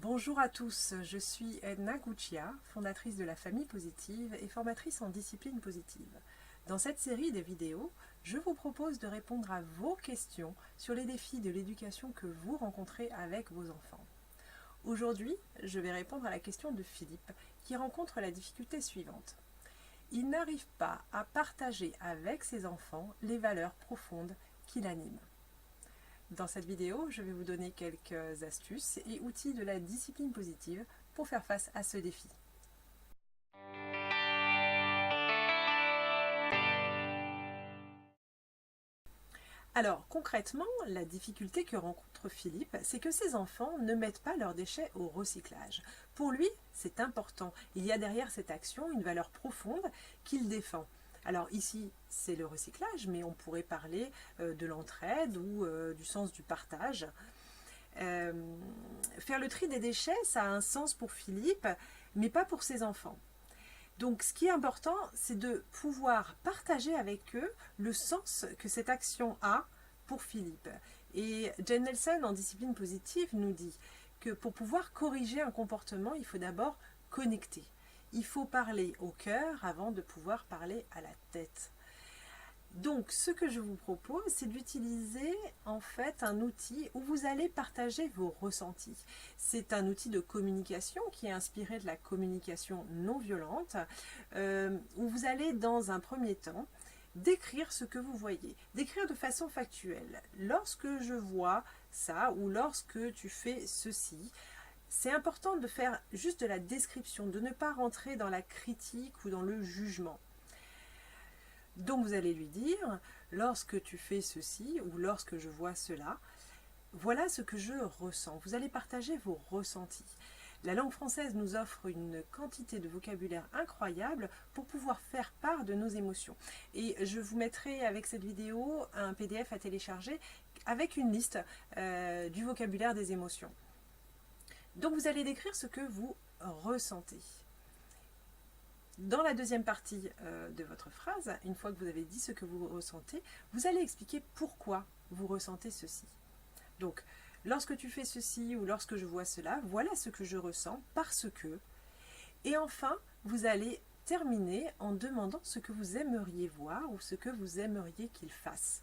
Bonjour à tous, je suis Edna Guccia, fondatrice de la Famille Positive et formatrice en discipline positive. Dans cette série de vidéos, je vous propose de répondre à vos questions sur les défis de l'éducation que vous rencontrez avec vos enfants. Aujourd'hui, je vais répondre à la question de Philippe qui rencontre la difficulté suivante. Il n'arrive pas à partager avec ses enfants les valeurs profondes qui l'animent. Dans cette vidéo, je vais vous donner quelques astuces et outils de la discipline positive pour faire face à ce défi. Alors, concrètement, la difficulté que rencontre Philippe, c'est que ses enfants ne mettent pas leurs déchets au recyclage. Pour lui, c'est important. Il y a derrière cette action une valeur profonde qu'il défend. Alors ici, c'est le recyclage, mais on pourrait parler de l'entraide ou du sens du partage. Faire le tri des déchets, ça a un sens pour Philippe, mais pas pour ses enfants. Donc ce qui est important, c'est de pouvoir partager avec eux le sens que cette action a pour Philippe. Et Jen Nelson, en discipline positive, nous dit que pour pouvoir corriger un comportement, il faut d'abord connecter. Il faut parler au cœur avant de pouvoir parler à la tête. Donc, ce que je vous propose, c'est d'utiliser en fait un outil où vous allez partager vos ressentis. C'est un outil de communication qui est inspiré de la communication non violente, où vous allez dans un premier temps décrire ce que vous voyez, décrire de façon factuelle. Lorsque je vois ça ou lorsque tu fais ceci, c'est important de faire juste de la description, de ne pas rentrer dans la critique ou dans le jugement. Donc vous allez lui dire, lorsque tu fais ceci ou lorsque je vois cela, voilà ce que je ressens. Vous allez partager vos ressentis. La langue française nous offre une quantité de vocabulaire incroyable pour pouvoir faire part de nos émotions. Et je vous mettrai avec cette vidéo un PDF à télécharger avec une liste du vocabulaire des émotions. Donc vous allez décrire ce que vous ressentez. Dans la deuxième partie de votre phrase, une fois que vous avez dit ce que vous ressentez, vous allez expliquer pourquoi vous ressentez ceci. Donc, lorsque tu fais ceci ou lorsque je vois cela, voilà ce que je ressens parce que... Et enfin, vous allez terminer en demandant ce que vous aimeriez voir ou ce que vous aimeriez qu'il fasse.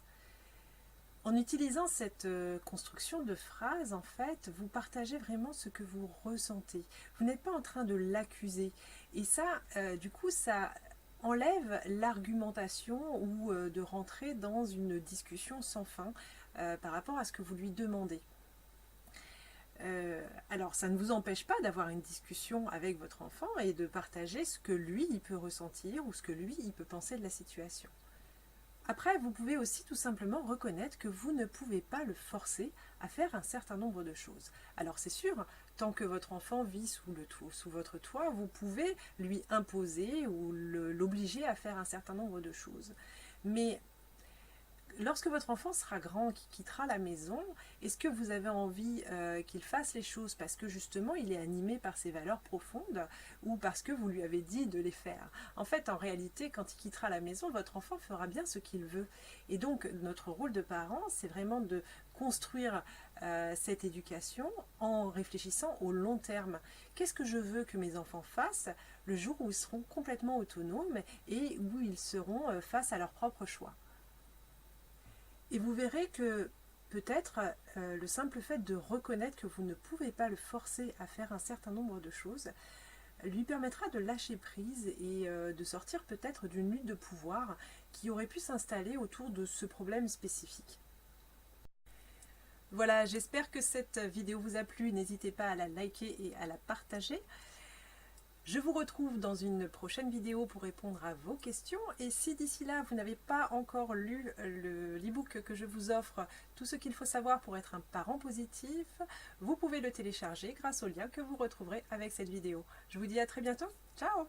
En utilisant cette construction de phrase, en fait, vous partagez vraiment ce que vous ressentez. Vous n'êtes pas en train de l'accuser. Et ça, du coup, ça enlève l'argumentation ou de rentrer dans une discussion sans fin par rapport à ce que vous lui demandez. Alors, ça ne vous empêche pas d'avoir une discussion avec votre enfant et de partager ce que lui, il peut ressentir ou ce que lui, il peut penser de la situation. Après, vous pouvez aussi tout simplement reconnaître que vous ne pouvez pas le forcer à faire un certain nombre de choses. Alors c'est sûr, tant que votre enfant vit sous votre toit, vous pouvez lui imposer ou l'obliger à faire un certain nombre de choses. Mais lorsque votre enfant sera grand, qu'il quittera la maison, est-ce que vous avez envie qu'il fasse les choses parce que justement il est animé par ses valeurs profondes ou parce que vous lui avez dit de les faire? En fait, en réalité, quand il quittera la maison, votre enfant fera bien ce qu'il veut. Et donc, notre rôle de parent, c'est vraiment de construire cette éducation en réfléchissant au long terme. Qu'est-ce que je veux que mes enfants fassent le jour où ils seront complètement autonomes et où ils seront face à leurs propres choix? Et vous verrez que peut-être le simple fait de reconnaître que vous ne pouvez pas le forcer à faire un certain nombre de choses lui permettra de lâcher prise et de sortir peut-être d'une lutte de pouvoir qui aurait pu s'installer autour de ce problème spécifique. Voilà, j'espère que cette vidéo vous a plu. N'hésitez pas à la liker et à la partager. Je vous retrouve dans une prochaine vidéo pour répondre à vos questions et si d'ici là vous n'avez pas encore lu l'e-book que je vous offre, tout ce qu'il faut savoir pour être un parent positif, vous pouvez le télécharger grâce au lien que vous retrouverez avec cette vidéo. Je vous dis à très bientôt, ciao!